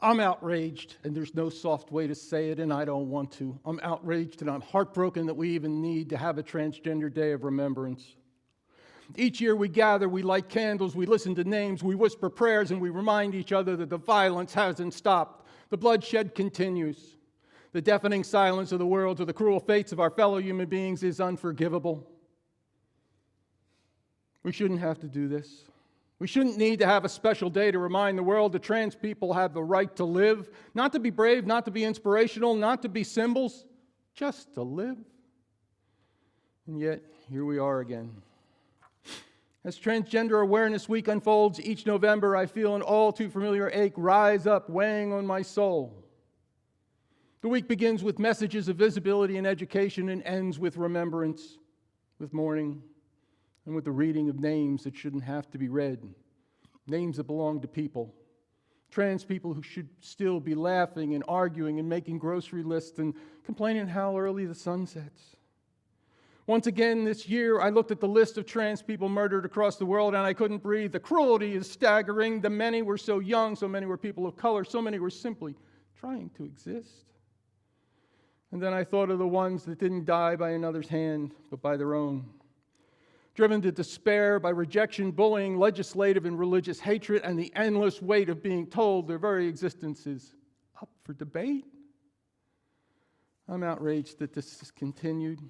I'm outraged, and there's no soft way to say it, and I don't want to. I'm outraged, and I'm heartbroken that we even need to have a Transgender Day of Remembrance. Each year we gather, we light candles, we listen to names, we whisper prayers, and we remind each other that the violence hasn't stopped. The bloodshed continues. The deafening silence of the world to the cruel fates of our fellow human beings is unforgivable. We shouldn't have to do this. We shouldn't need to have a special day to remind the world that trans people have the right to live, not to be brave, not to be inspirational, not to be symbols, just to live. And yet, here we are again. As Transgender Awareness Week unfolds each November, I feel an all too familiar ache rise up, weighing on my soul. The week begins with messages of visibility and education and ends with remembrance, with mourning, and with the reading of names that shouldn't have to be read, names that belong to people, trans people who should still be laughing and arguing and making grocery lists and complaining how early the sun sets. Once again this year, I looked at the list of trans people murdered across the world and I couldn't breathe. The cruelty is staggering. The many were so young, so many were people of color, so many were simply trying to exist. And then I thought of the ones that didn't die by another's hand, but by their own. Driven to despair by rejection, bullying, legislative and religious hatred, and the endless weight of being told their very existence is up for debate. I'm outraged that this has continued.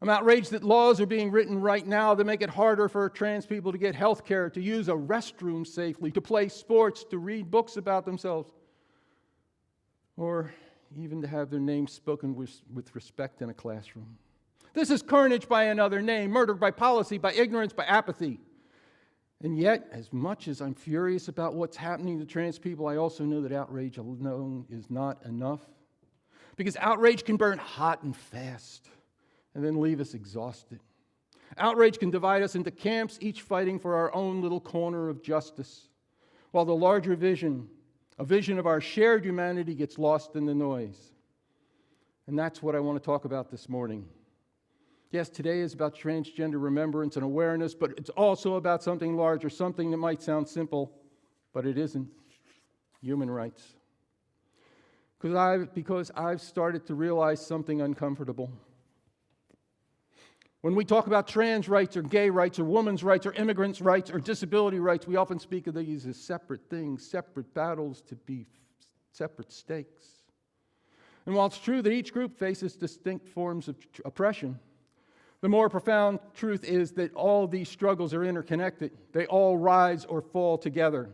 I'm outraged that laws are being written right now that make it harder for trans people to get health care, to use a restroom safely, to play sports, to read books about themselves, or even to have their names spoken with respect in a classroom. This is carnage by another name, murder by policy, by ignorance, by apathy. And yet, as much as I'm furious about what's happening to trans people, I also know that outrage alone is not enough. Because outrage can burn hot and fast and then leave us exhausted. Outrage can divide us into camps, each fighting for our own little corner of justice, while the larger vision, a vision of our shared humanity, gets lost in the noise. And that's what I want to talk about this morning. Yes, today is about transgender remembrance and awareness, but it's also about something larger, something that might sound simple, but it isn't: human rights. Because I've started to realize something uncomfortable. When we talk about trans rights or gay rights or women's rights or immigrants' rights or disability rights, we often speak of these as separate things, separate battles to be separate stakes. And while it's true that each group faces distinct forms of oppression, the more profound truth is that all these struggles are interconnected. They all rise or fall together.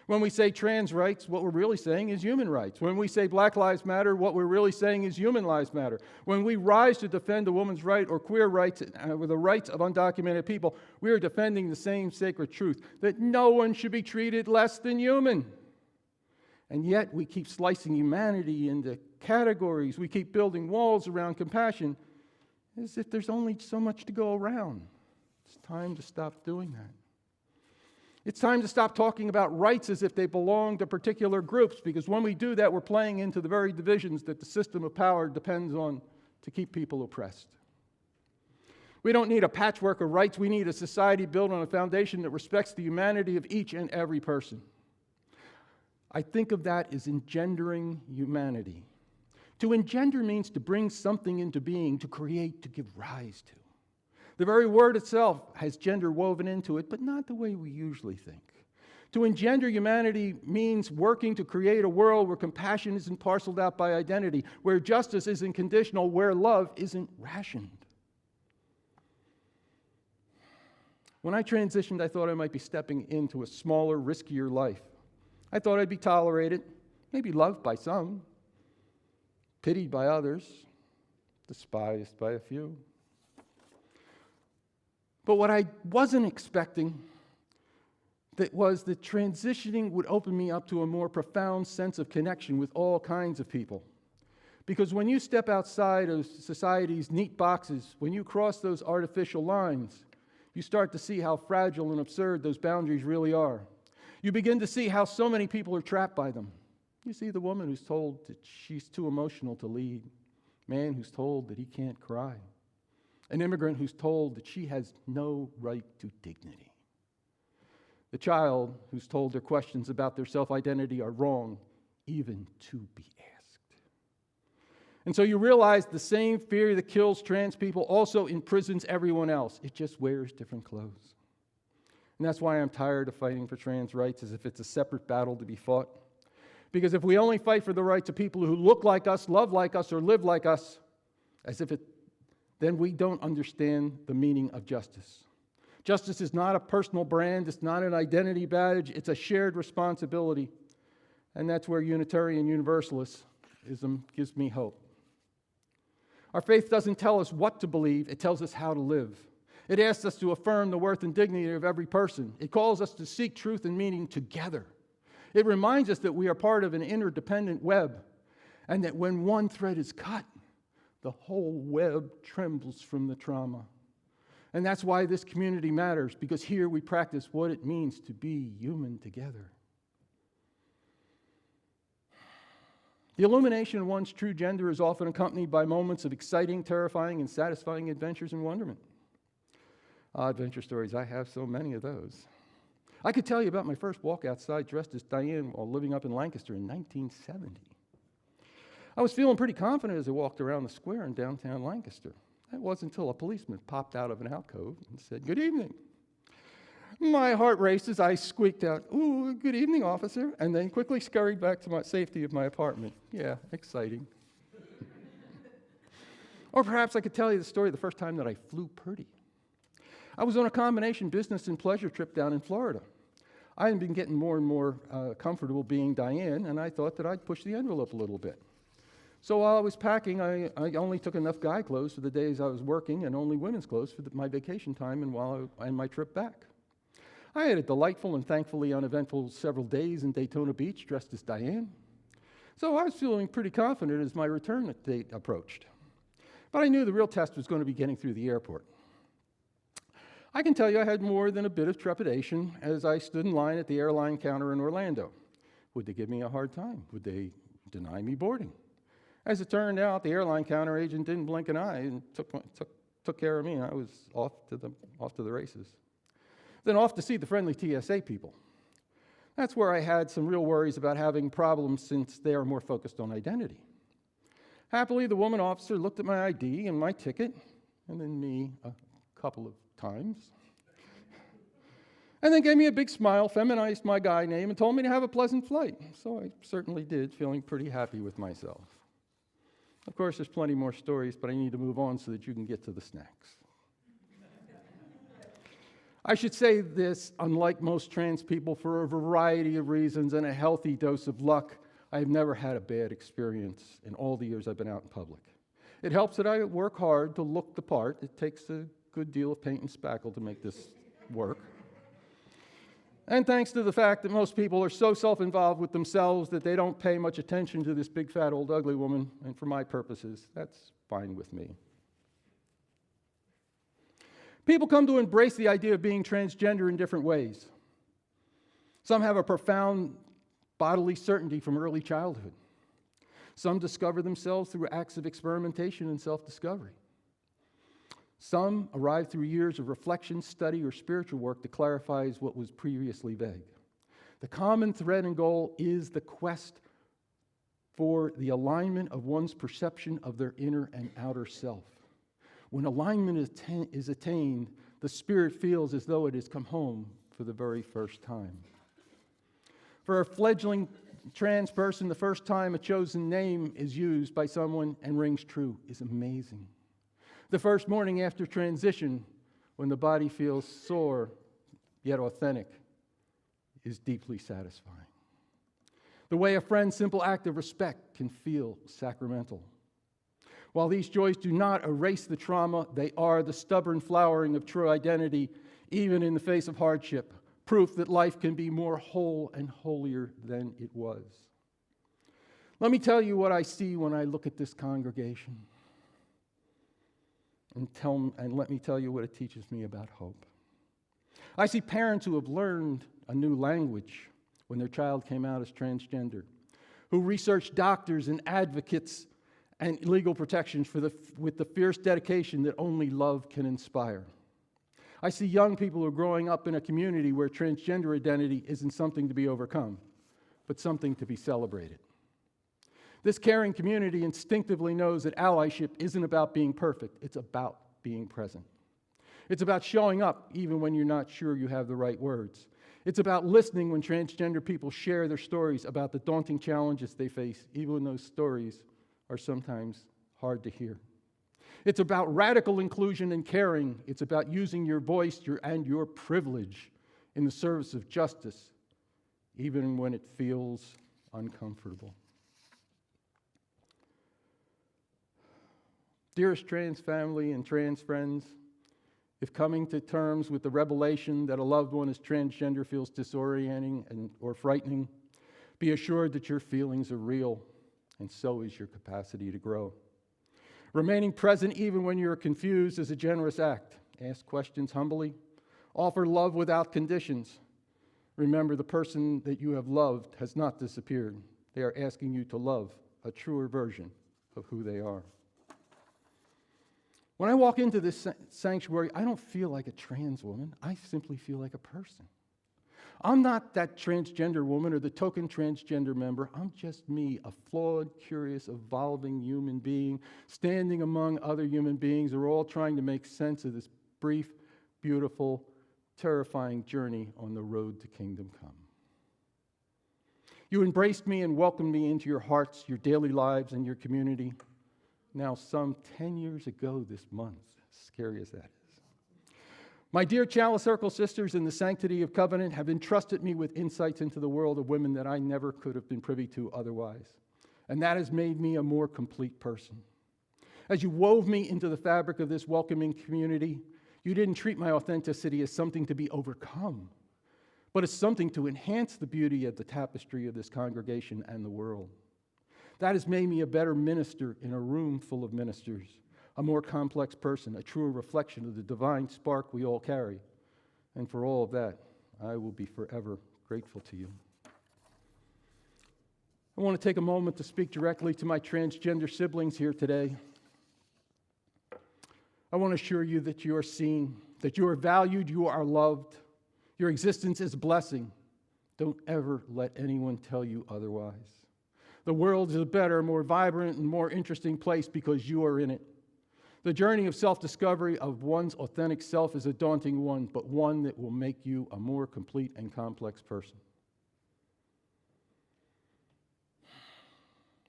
When we say trans rights, what we're really saying is human rights. When we say Black Lives Matter, what we're really saying is human lives matter. When we rise to defend a woman's right or queer rights or the rights of undocumented people, we are defending the same sacred truth, that no one should be treated less than human. And yet we keep slicing humanity into categories. We keep building walls around compassion as if there's only so much to go around. It's time to stop doing that. It's time to stop talking about rights as if they belong to particular groups, because when we do that, we're playing into the very divisions that the system of power depends on to keep people oppressed. We don't need a patchwork of rights. We need a society built on a foundation that respects the humanity of each and every person. I think of that as engendering humanity. To engender means to bring something into being, to create, to give rise to. The very word itself has gender woven into it, but not the way we usually think. To engender humanity means working to create a world where compassion isn't parceled out by identity, where justice isn't conditional, where love isn't rationed. When I transitioned, I thought I might be stepping into a smaller, riskier life. I thought I'd be tolerated, maybe loved by some, pitied by others, despised by a few. But what I wasn't expecting was that transitioning would open me up to a more profound sense of connection with all kinds of people. Because when you step outside of society's neat boxes, when you cross those artificial lines, you start to see how fragile and absurd those boundaries really are. You begin to see how so many people are trapped by them. You see the woman who's told that she's too emotional to lead, man who's told that he can't cry, an immigrant who's told that she has no right to dignity. The child who's told their questions about their self-identity are wrong, even to be asked. And so you realize the same fear that kills trans people also imprisons everyone else. It just wears different clothes. And that's why I'm tired of fighting for trans rights as if it's a separate battle to be fought. Because if we only fight for the rights of people who look like us, love like us, or live like us, then we don't understand the meaning of justice. Justice is not a personal brand, it's not an identity badge, it's a shared responsibility. And that's where Unitarian Universalism gives me hope. Our faith doesn't tell us what to believe, it tells us how to live. It asks us to affirm the worth and dignity of every person. It calls us to seek truth and meaning together. It reminds us that we are part of an interdependent web, and that when one thread is cut, the whole web trembles from the trauma. And that's why this community matters, because here we practice what it means to be human together. The illumination of one's true gender is often accompanied by moments of exciting, terrifying, and satisfying adventures and wonderment. Adventure stories, I have so many of those. I could tell you about my first walk outside dressed as Diane while living up in Lancaster in 1970. I was feeling pretty confident as I walked around the square in downtown Lancaster. It wasn't until a policeman popped out of an alcove and said, "Good evening." My heart raced as I squeaked out, "Ooh, good evening, officer," and then quickly scurried back to my safety of my apartment. Yeah, exciting. Or perhaps I could tell you the story of the first time that I flew pretty. I was on a combination business and pleasure trip down in Florida. I had been getting more and more comfortable being Diane, and I thought that I'd push the envelope a little bit. So while I was packing, I only took enough guy clothes for the days I was working and only women's clothes for my vacation time and my trip back. I had a delightful and thankfully uneventful several days in Daytona Beach dressed as Diane. So I was feeling pretty confident as my return date approached. But I knew the real test was going to be getting through the airport. I can tell you I had more than a bit of trepidation as I stood in line at the airline counter in Orlando. Would they give me a hard time? Would they deny me boarding? As it turned out, the airline counter agent didn't blink an eye and took care of me, and I was off to the races. Then off to see the friendly TSA people. That's where I had some real worries about having problems since they are more focused on identity. Happily, the woman officer looked at my ID and my ticket, and then me a couple of times, and then gave me a big smile, feminized my guy name, and told me to have a pleasant flight. So I certainly did, feeling pretty happy with myself. Of course, there's plenty more stories, but I need to move on so that you can get to the snacks. I should say this, unlike most trans people, for a variety of reasons and a healthy dose of luck, I have never had a bad experience in all the years I've been out in public. It helps that I work hard to look the part. It takes a good deal of paint and spackle to make this work. And thanks to the fact that most people are so self-involved with themselves that they don't pay much attention to this big, fat, old, ugly woman, and for my purposes, that's fine with me. People come to embrace the idea of being transgender in different ways. Some have a profound bodily certainty from early childhood. Some discover themselves through acts of experimentation and self-discovery. Some arrive through years of reflection, study, or spiritual work that clarifies what was previously vague. The common thread and goal is the quest for the alignment of one's perception of their inner and outer self. When alignment is attained, the spirit feels as though it has come home for the very first time. For a fledgling trans person, the first time a chosen name is used by someone and rings true is amazing. The first morning after transition, when the body feels sore yet authentic, is deeply satisfying. The way a friend's simple act of respect can feel sacramental. While these joys do not erase the trauma, they are the stubborn flowering of true identity, even in the face of hardship, proof that life can be more whole and holier than it was. Let me tell you what I see when I look at this congregation. And let me tell you what it teaches me about hope. I see parents who have learned a new language when their child came out as transgender, who researched doctors and advocates and legal protections with the fierce dedication that only love can inspire. I see young people who are growing up in a community where transgender identity isn't something to be overcome, but something to be celebrated. This caring community instinctively knows that allyship isn't about being perfect, it's about being present. It's about showing up even when you're not sure you have the right words. It's about listening when transgender people share their stories about the daunting challenges they face, even when those stories are sometimes hard to hear. It's about radical inclusion and caring. It's about using your voice and your privilege in the service of justice, even when it feels uncomfortable. Dearest trans family and trans friends, if coming to terms with the revelation that a loved one is transgender feels disorienting or frightening, be assured that your feelings are real, and so is your capacity to grow. Remaining present even when you're confused is a generous act. Ask questions humbly. Offer love without conditions. Remember, the person that you have loved has not disappeared. They are asking you to love a truer version of who they are. When I walk into this sanctuary, I don't feel like a trans woman. I simply feel like a person. I'm not that transgender woman or the token transgender member. I'm just me, a flawed, curious, evolving human being, standing among other human beings who are all trying to make sense of this brief, beautiful, terrifying journey on the road to kingdom come. You embraced me and welcomed me into your hearts, your daily lives, and your community. Now, some 10 years ago this month, scary as that is. My dear Chalice Circle sisters in the sanctity of covenant have entrusted me with insights into the world of women that I never could have been privy to otherwise. And that has made me a more complete person. As you wove me into the fabric of this welcoming community, you didn't treat my authenticity as something to be overcome, but as something to enhance the beauty of the tapestry of this congregation and the world. That has made me a better minister in a room full of ministers, a more complex person, a truer reflection of the divine spark we all carry. And for all of that, I will be forever grateful to you. I want to take a moment to speak directly to my transgender siblings here today. I want to assure you that you are seen, that you are valued, you are loved. Your existence is a blessing. Don't ever let anyone tell you otherwise. The world is a better, more vibrant, and more interesting place because you are in it. The journey of self-discovery of one's authentic self is a daunting one, but one that will make you a more complete and complex person.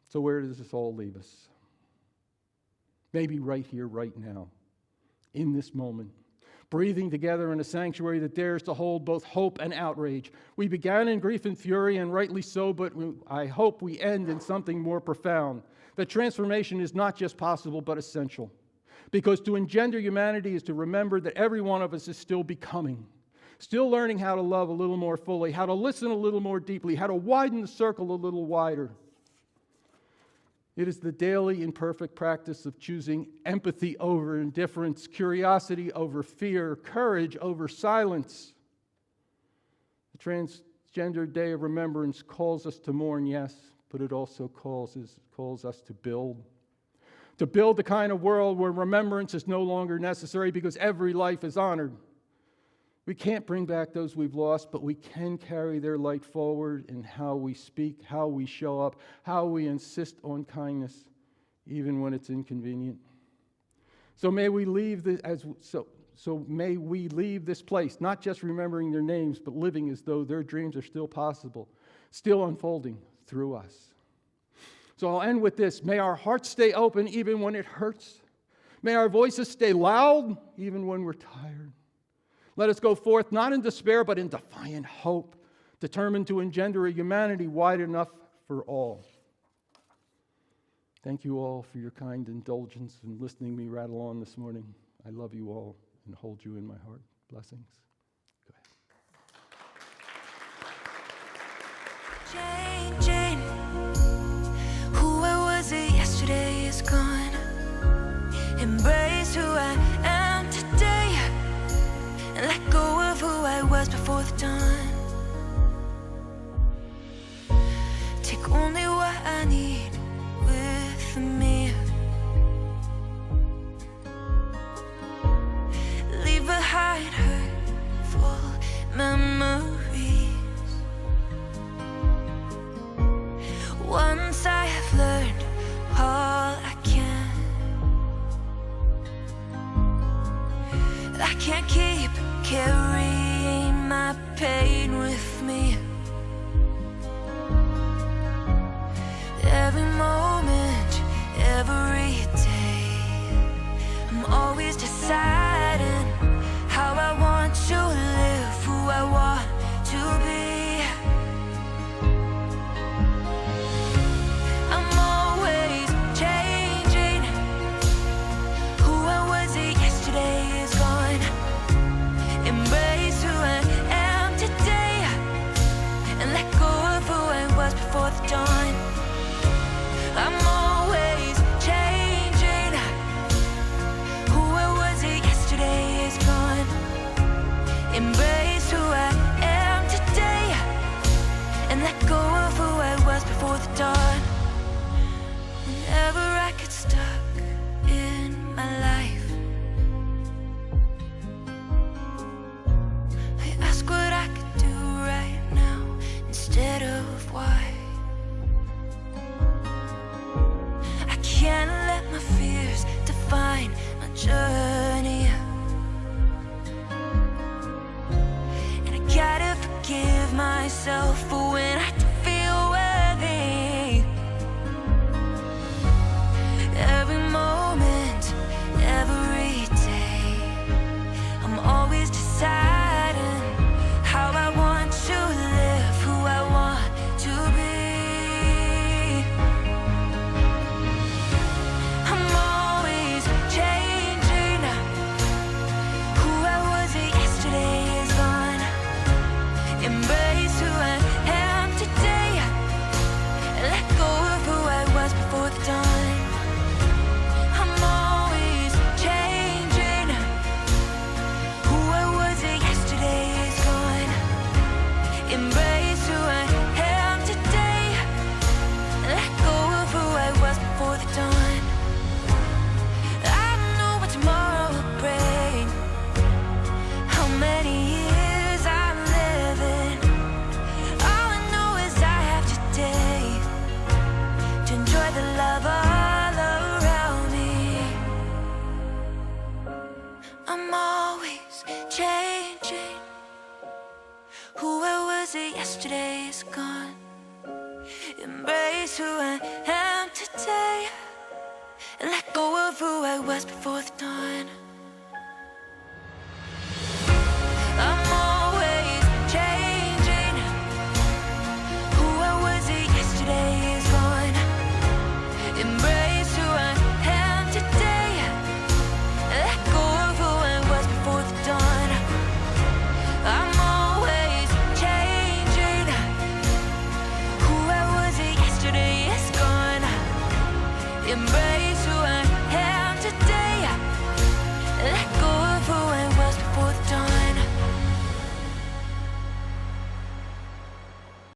So where does this all leave us? Maybe right here, right now, in this moment, breathing together in a sanctuary that dares to hold both hope and outrage. We began in grief and fury, and rightly so, but I hope we end in something more profound. That transformation is not just possible, but essential. Because to engender humanity is to remember that every one of us is still becoming, still learning how to love a little more fully, how to listen a little more deeply, how to widen the circle a little wider. It is the daily imperfect practice of choosing empathy over indifference, curiosity over fear, courage over silence. The Transgender Day of Remembrance calls us to mourn, yes, but it also calls us to build. To build the kind of world where remembrance is no longer necessary because every life is honored. We can't bring back those we've lost, but we can carry their light forward in how we speak, how we show up, how we insist on kindness, even when it's inconvenient. So may we leave may we leave this place, not just remembering their names, but living as though their dreams are still possible, still unfolding through us. So I'll end with this. May our hearts stay open even when it hurts. May our voices stay loud even when we're tired. Let us go forth not in despair, but in defiant hope, determined to engender a humanity wide enough for all. Thank you all for your kind indulgence in listening to me rattle on this morning. I love you all and hold you in my heart. Blessings. Go ahead. Changing. Who I was yesterday is gone. Embrace who I am today. And let go of who I was before the dawn. Take only what I need with me. Leave behind her can't keep carrying my pain with me. Every moment, every day, I'm always deciding how I want to live, who I want to be. I'm always changing. Who I was yesterday is gone. Embrace who I am today and let go of who I was before the dawn. I'm always changing. Who I was yesterday is gone. Embrace who I am today and let go of who I was before the dawn. Whenever I get stuck in my life, I ask what I could do right now instead of why. I can't let my fears define my journey, and I gotta forgive myself for when I don't feel worthy. Every moment, every day, I'm always deciding how I want to live, who I want to be. I'm always changing. Who I was yesterday is gone. Embrace who I am today and let go of who I was before the dawn. I'm always changing. Who I was yesterday is gone. Embrace who I am today and let go of who I was before the dawn. I don't know what tomorrow will bring, how many years I'm living. All I know is I have today to enjoy the love all around me. I'm always changing. Who I was yesterday is gone. Embrace who I am today and let go of who I was before the dawn. I'm always changing. Who I was yesterday is gone. Embrace who I am today and let go of who I was before the dawn. I'm always changing. Who I was yesterday is gone. Embrace who